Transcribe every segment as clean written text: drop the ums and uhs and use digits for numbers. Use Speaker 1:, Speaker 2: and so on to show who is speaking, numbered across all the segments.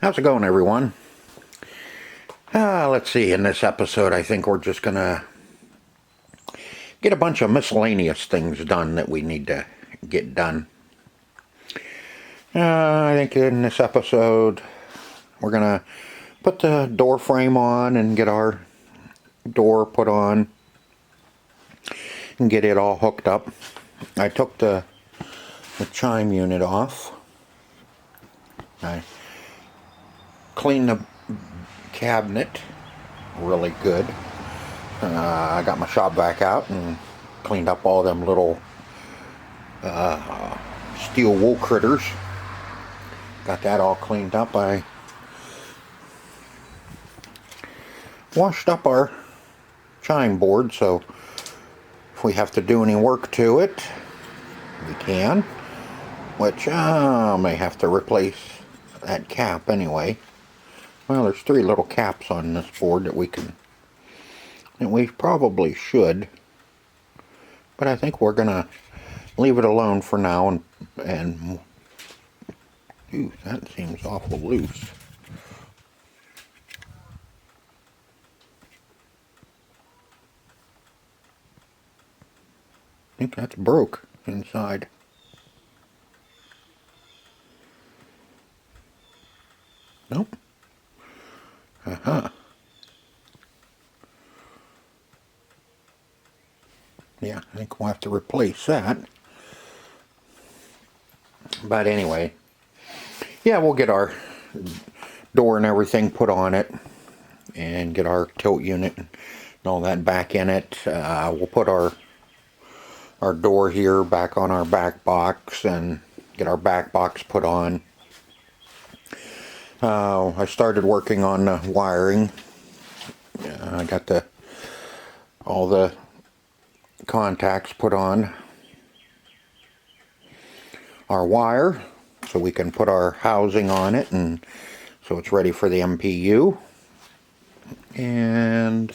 Speaker 1: How's it going, everyone? Let's see, in this episode I think we're just gonna get a bunch of miscellaneous things done that we need to get done. I think in this episode we're gonna put the door frame on and get our door put on and get it all hooked up. I took the chime unit off. I cleaned the cabinet really good. I got my shop vac out and cleaned up all them little steel wool critters. Got that all cleaned up. I washed up our chime board, so if we have to do any work to it, we can. Which I may have to replace that cap anyway. Well, there's 3 little caps on this board that we probably should. But I think we're gonna leave it alone for now and ooh, that seems awful loose. I think that's broke inside. Nope. Yeah, I think we'll have to replace that. But anyway, yeah, we'll get our door and everything put on it and get our tilt unit and all that back in it. We'll put our door here back on our back box and get our back box put on. I started working on the wiring. I got all the contacts put on our wire so we can put our housing on it, and so it's ready for the MPU. And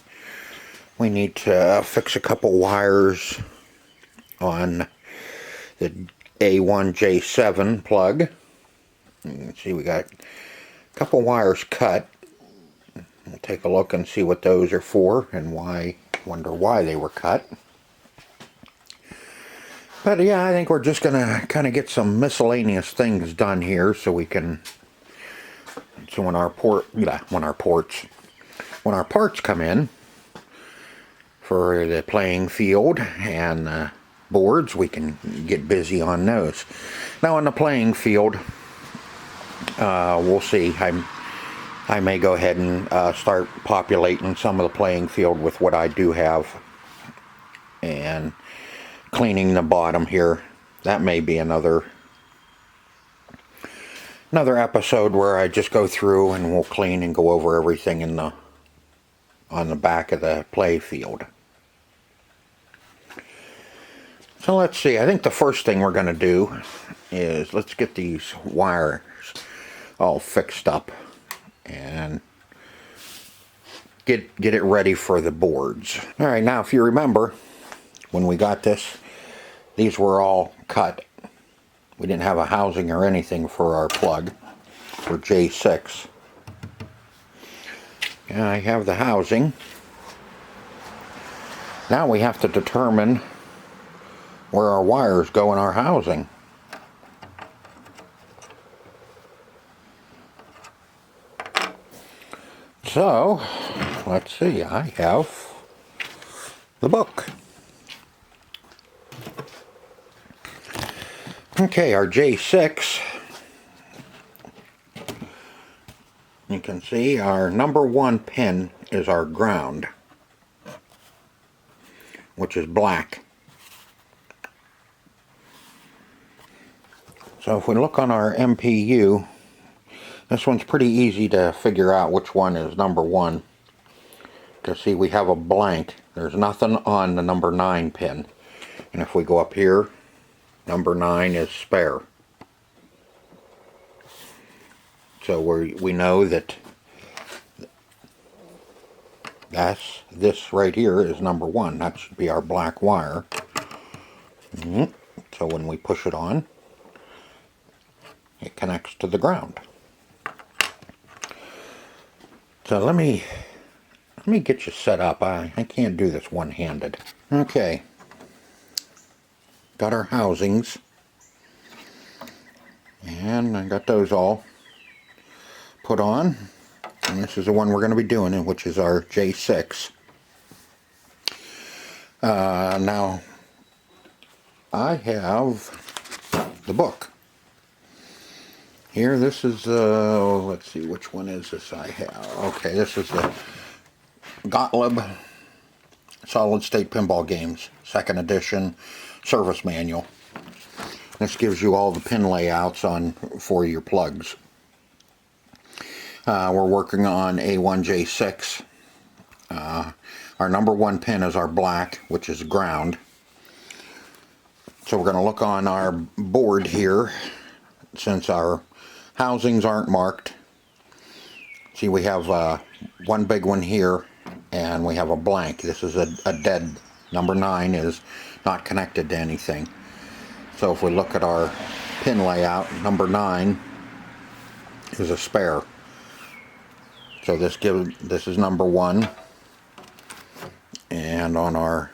Speaker 1: we need to fix a couple wires on the A1J7 plug. You can see we got a couple wires cut. We'll take a look and see what those are for and wonder why they were cut. But yeah, I think we're just gonna kind of get some miscellaneous things done here so we can, so when our parts come in for the playing field and boards, we can get busy on those. Now on the playing field, we'll see. I may go ahead and start populating some of the playing field with what I do have and cleaning the bottom here. That may be another episode where I just go through and we'll clean and go over everything on the back of the play field. So let's see. I think the first thing we're going to do is let's get these wires all fixed up and get it ready for the boards. All right, now if you remember when we got this, these were all cut. We didn't have a housing or anything for our plug for J6. And I have the housing. Now we have to determine where our wires go in our housing. So, let's see, I have the book. Okay, our J6, you can see our number 1 pin is our ground, which is black. So if we look on our MPU, this one's pretty easy to figure out which one is number 1. Because see, we have a blank. There's nothing on the number 9 pin. And if we go up here, number 9 is spare. So we know that this right here is number 1. That should be our black wire. So when we push it on, it connects to the ground. So let me get you set up. I can't do this one-handed. Okay. Got our housings. And I got those all put on. And this is the one we're going to be doing, which is our J6. Now, I have the book. Here, this is, let's see, which one is this I have? Okay, this is the Gottlieb Solid State Pinball Games, 2nd edition, service manual. This gives you all the pin layouts for your plugs. We're working on A1J6. Our number 1 pin is our black, which is ground. So we're going to look on our board here, since our housings aren't marked. See, we have one big one here, and we have a blank. This is a dead. Number 9 is not connected to anything. So if we look at our pin layout, number 9 is a spare. So this is number 1. And on our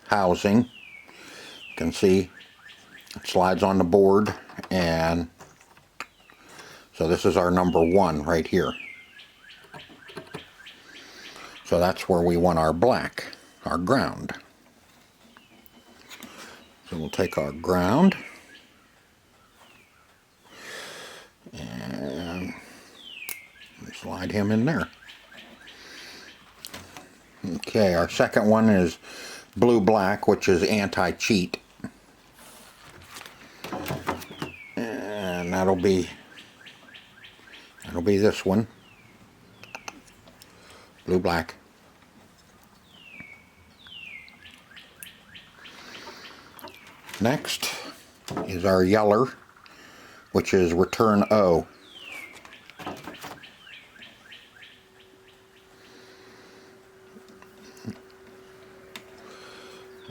Speaker 1: housing, you can see it slides on the board, and so this is our number 1 right here. So that's where we want our black, our ground. So we'll take our ground and slide him in there. Okay, our second one is blue-black, which is anti-cheat. And that'll be this one. Blue-black. Next is our yeller, which is return O.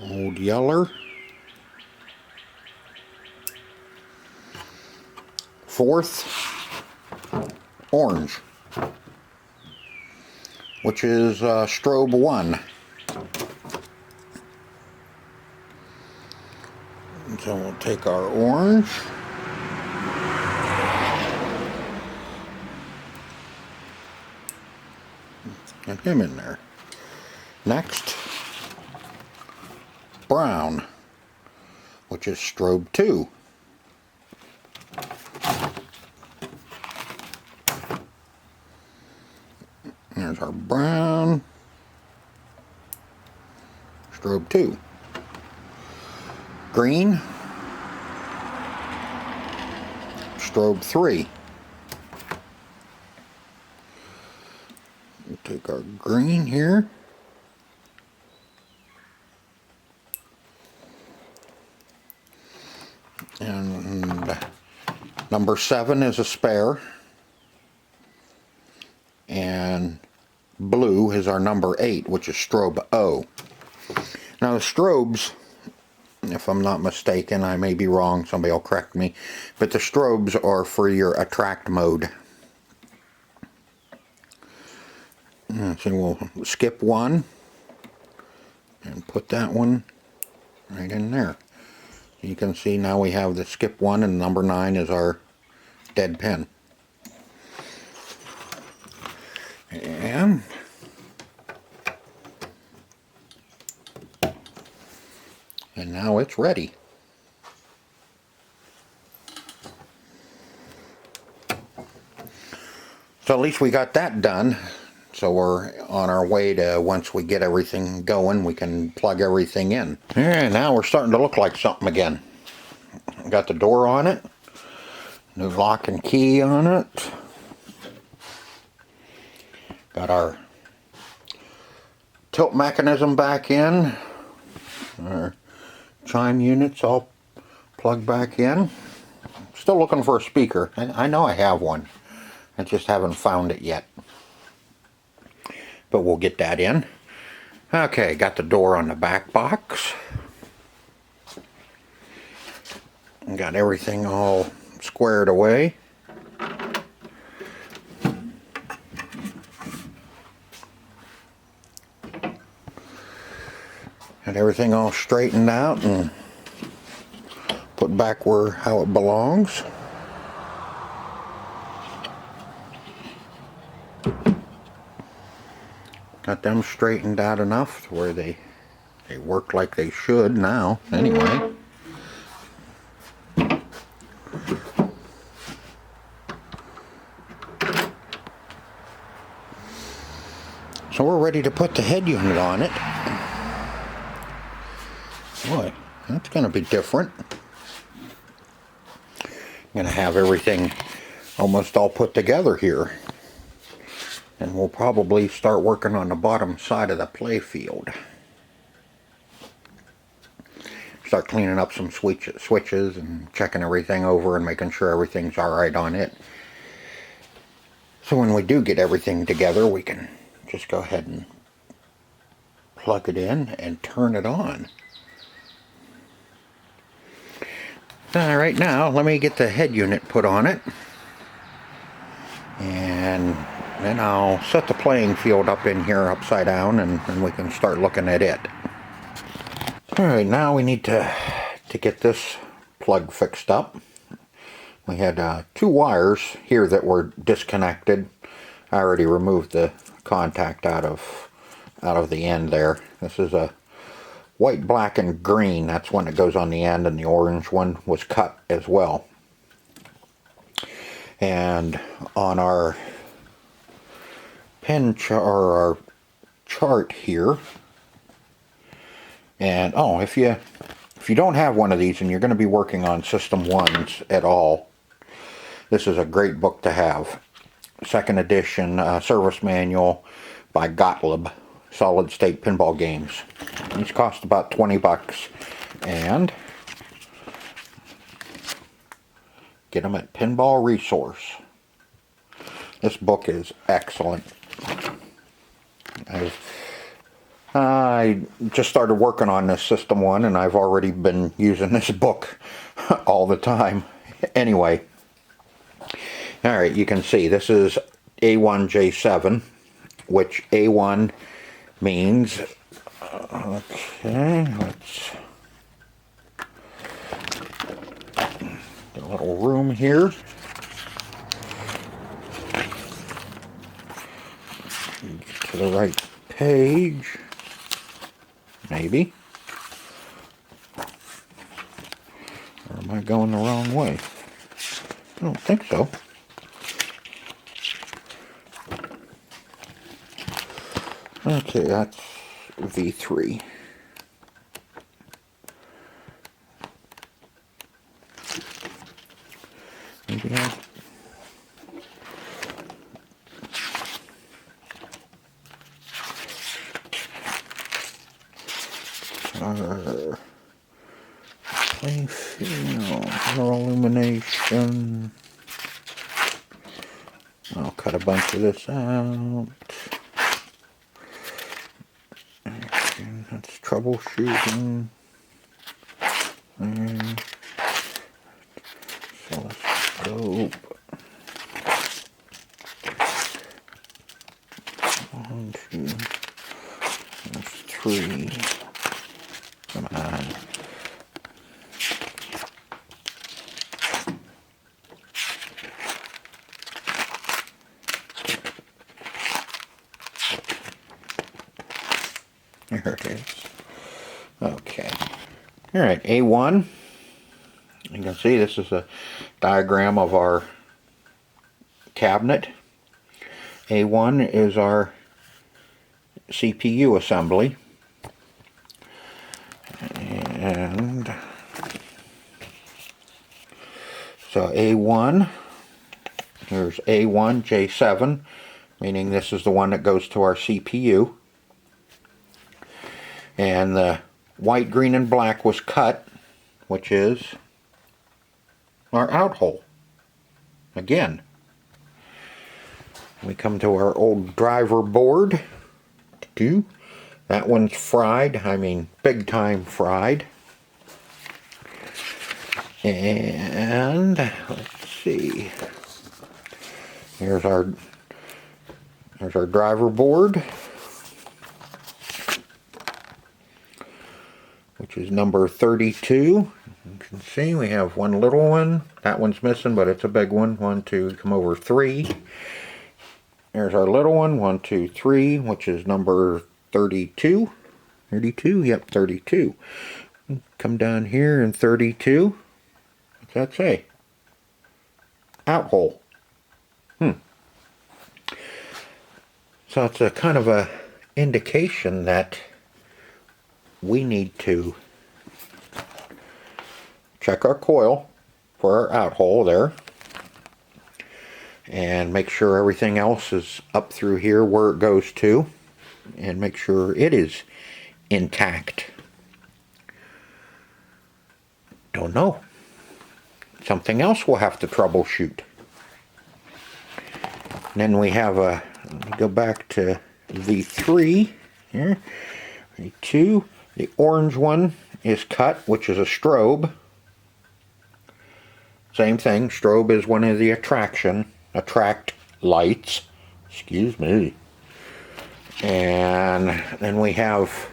Speaker 1: Old yeller. 4th, orange, which is strobe 1. So we'll take our orange and him in there. Next, brown, which is strobe 2. There's our brown, strobe 2. Green, strobe 3. We'll take our green here. And number 7 is a spare. And blue is our number 8, which is strobe O. Now the strobes, if I'm not mistaken, I may be wrong, somebody will correct me, but the strobes are for your attract mode. So we'll skip 1 and put that one right in there. You can see now we have the skip 1, and number 9 is our dead pin. And now it's ready. So at least we got that done. So we're on our way to, once we get everything going, we can plug everything in. And now we're starting to look like something again. Got the door on it. New lock and key on it. Got our tilt mechanism back in. Our chime units all plugged back in. Still looking for a speaker. I know I have one. I just haven't found it yet. But we'll get that in. Okay, got the door on the back box. Got everything all squared away. Got everything all straightened out and put back where how it belongs. Got them straightened out enough to where they work like they should now, anyway. So we're ready to put the head unit on it. Boy, that's going to be different. I'm going to have everything almost all put together here. And we'll probably start working on the bottom side of the play field. Start cleaning up some switches and checking everything over and making sure everything's alright on it. So when we do get everything together, we can just go ahead and plug it in and turn it on. Alright, now let me get the head unit put on it. And then I'll set the playing field up in here upside down and we can start looking at it. Alright, now we need to get this plug fixed up. We had 2 wires here that were disconnected. I already removed the contact out of the end there. This is a white, black, and green. That's one that goes on the end, and the orange one was cut as well. And on our our chart here, and oh, if you don't have one of these and you're going to be working on System 1s at all, this is a great book to have. Second edition service manual by Gottlieb, solid state pinball games. These cost about 20 bucks, and get them at Pinball Resource. This book is excellent. I just started working on this System 1 and I've already been using this book all the time. Anyway, alright, you can see this is A1J7, which A1 means, okay, let's get a little room here. Get to the right page, maybe. Or am I going the wrong way? I don't think so. Okay, that's V3. Maybe our play field, color illumination. I'll cut a bunch of this out. And that's troubleshooting. And oscilloscope. 1, 2, that's 3. Come on. There it is. Okay. Alright, A1. You can see this is a diagram of our cabinet. A1 is our CPU assembly. And so A1, here's A1 J7, meaning this is the one that goes to our CPU. And the white, green, and black was cut, which is our out hole. Again, we come to our old driver board. That one's fried, I mean big time fried. And let's see, here's our driver board. which is number 32. You can see we have one little one. That one's missing, but it's a big one. 1, 2, come over 3. There's our little one. 1, 2, 3, which is number 32. 32? Yep, 32. Come down here in 32. What's that say? Out hole. So it's a kind of a indication that we need to check our coil for our out hole there and make sure everything else is up through here where it goes to, and make sure it is intact. Don't know. Something else we'll have to troubleshoot. And then we have a, let me go back to V3 here. V2, the orange one is cut, which is a strobe. Same thing, strobe is one of the attract lights. Excuse me. And then we have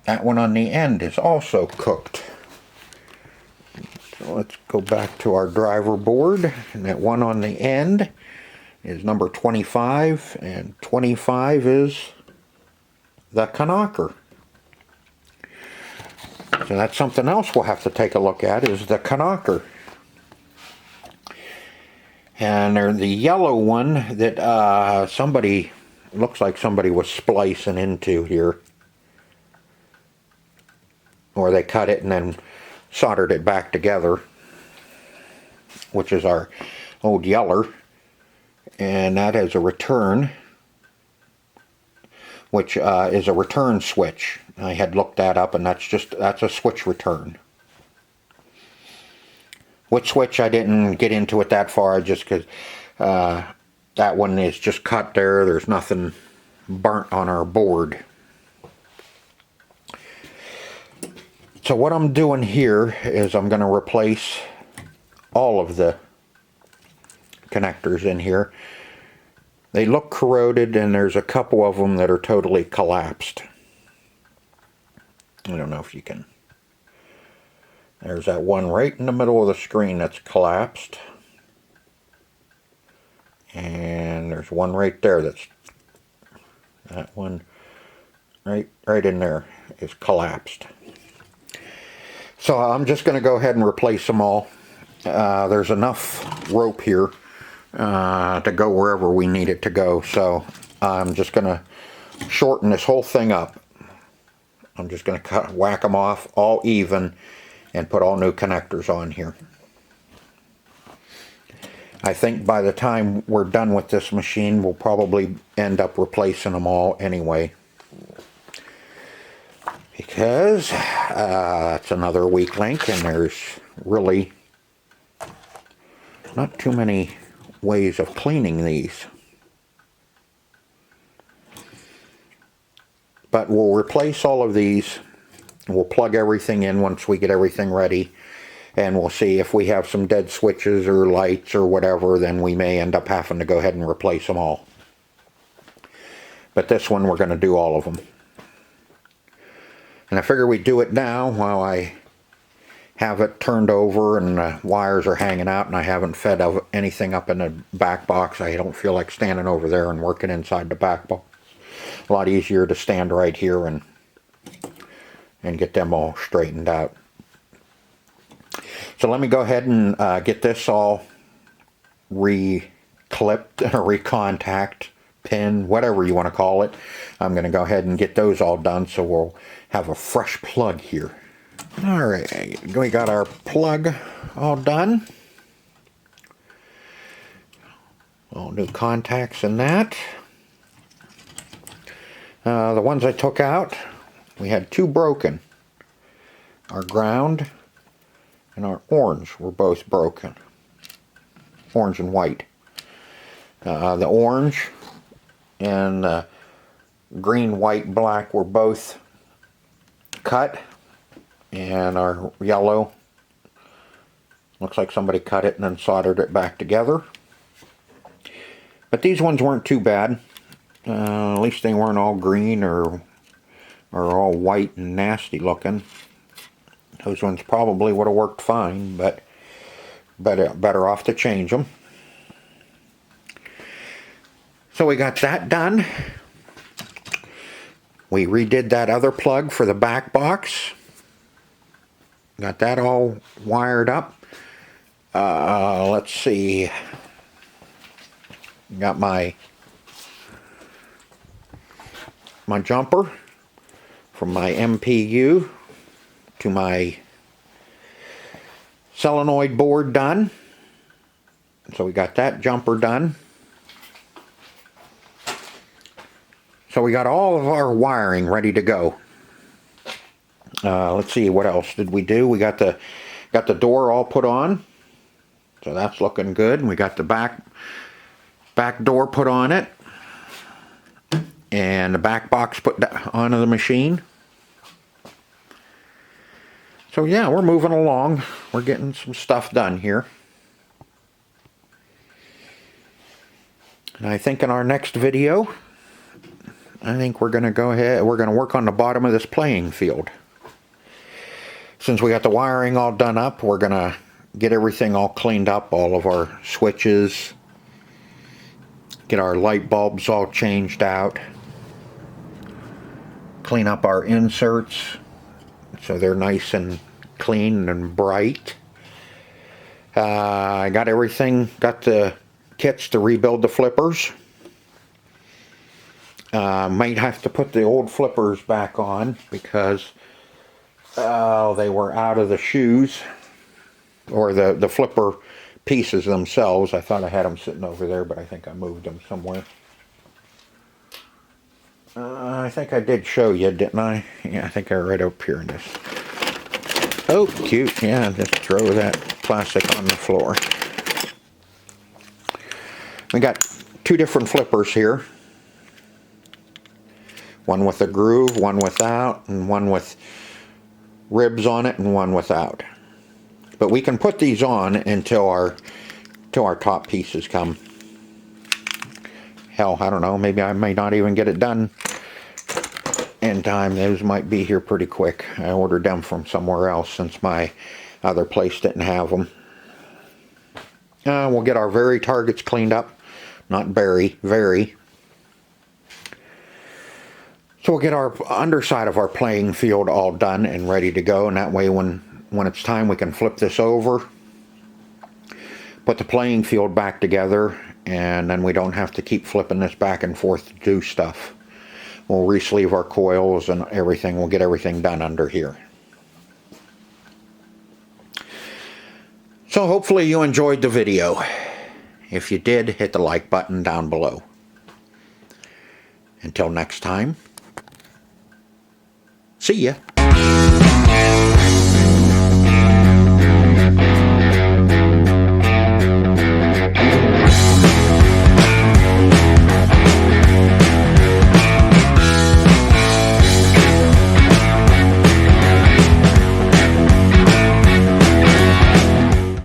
Speaker 1: that one on the end is also cooked. So let's go back to our driver board, and that one on the end is number 25, and 25 is the knocker. So that's something else we'll have to take a look at, is the knocker. And there's the yellow one that somebody, looks like somebody was splicing into here, or they cut it and then soldered it back together, which is our old yeller. And that is a return, which is a return switch. I had looked that up, and that's a switch return. Which switch, I didn't get into it that far, just because that one is just cut there. There's nothing burnt on our board. So what I'm doing here is I'm going to replace all of the connectors in here. They look corroded, and there's a couple of them that are totally collapsed. I don't know if you can. There's that one right in the middle of the screen that's collapsed. And there's one right there that's, that one right in there is collapsed. So I'm just going to go ahead and replace them all. There's enough rope here to go wherever we need it to go. So I'm just going to shorten this whole thing up. I'm just going to whack them off all even and put all new connectors on here. I think by the time we're done with this machine, we'll probably end up replacing them all anyway. Because that's another weak link, and there's really not too many ways of cleaning these. But we'll replace all of these. We'll plug everything in once we get everything ready, and we'll see if we have some dead switches or lights or whatever, then we may end up having to go ahead and replace them all. But this one, we're going to do all of them. And I figure we do it now while I have it turned over and the wires are hanging out, and I haven't fed anything up in the back box. I don't feel like standing over there and working inside the back box. A lot easier to stand right here and get them all straightened out. So let me go ahead and get this all re-clipped or re-contact, pin, whatever you want to call it. I'm going to go ahead and get those all done, so we'll have a fresh plug here. Alright, we got our plug all done. All new contacts in that. The ones I took out, we had two broken. Our ground and our orange were both broken. Orange and white. The orange and the green, white, black were both cut, and our yellow looks like somebody cut it and then soldered it back together. But these ones weren't too bad. At least they weren't all green or are all white and nasty looking. Those ones probably would have worked fine, but better off to change them. So we got that done. We redid that other plug for the back box. Got that all wired up. Let's see. Got my jumper from my MPU to my solenoid board done. So we got that jumper done. So we got all of our wiring ready to go. Let's see, what else did we do? We got the door all put on. So that's looking good. And we got the back door put on it. And the back box put onto the machine. So yeah, we're moving along. We're getting some stuff done here. And I think in our next video, I think we're going to go ahead, we're going to work on the bottom of this playing field. Since we got the wiring all done up, we're going to get everything all cleaned up, all of our switches, get our light bulbs all changed out, clean up our inserts so they're nice and clean and bright. I got everything, got the kits to rebuild the flippers. Might have to put the old flippers back on because they were out of the shoes, or the flipper pieces themselves. I thought I had them sitting over there, but I think I moved them somewhere. I think I did show you, didn't I? Yeah, I think I right up here in this. Oh, cute. Yeah, just throw that plastic on the floor. We got two different flippers here. One with a groove, one without, and one with ribs on it, and one without. But we can put these on until our top pieces come. Hell, I don't know, maybe I may not even get it done in time. Those might be here pretty quick. I ordered them from somewhere else since my other place didn't have them. We'll get our very targets cleaned up. Not very. So we'll get our underside of our playing field all done and ready to go, and that way when it's time we can flip this over, put the playing field back together, and then we don't have to keep flipping this back and forth to do stuff. We'll re-sleeve our coils and everything. We'll get everything done under here. So hopefully you enjoyed the video. If you did, hit the like button down below. Until next time, see ya.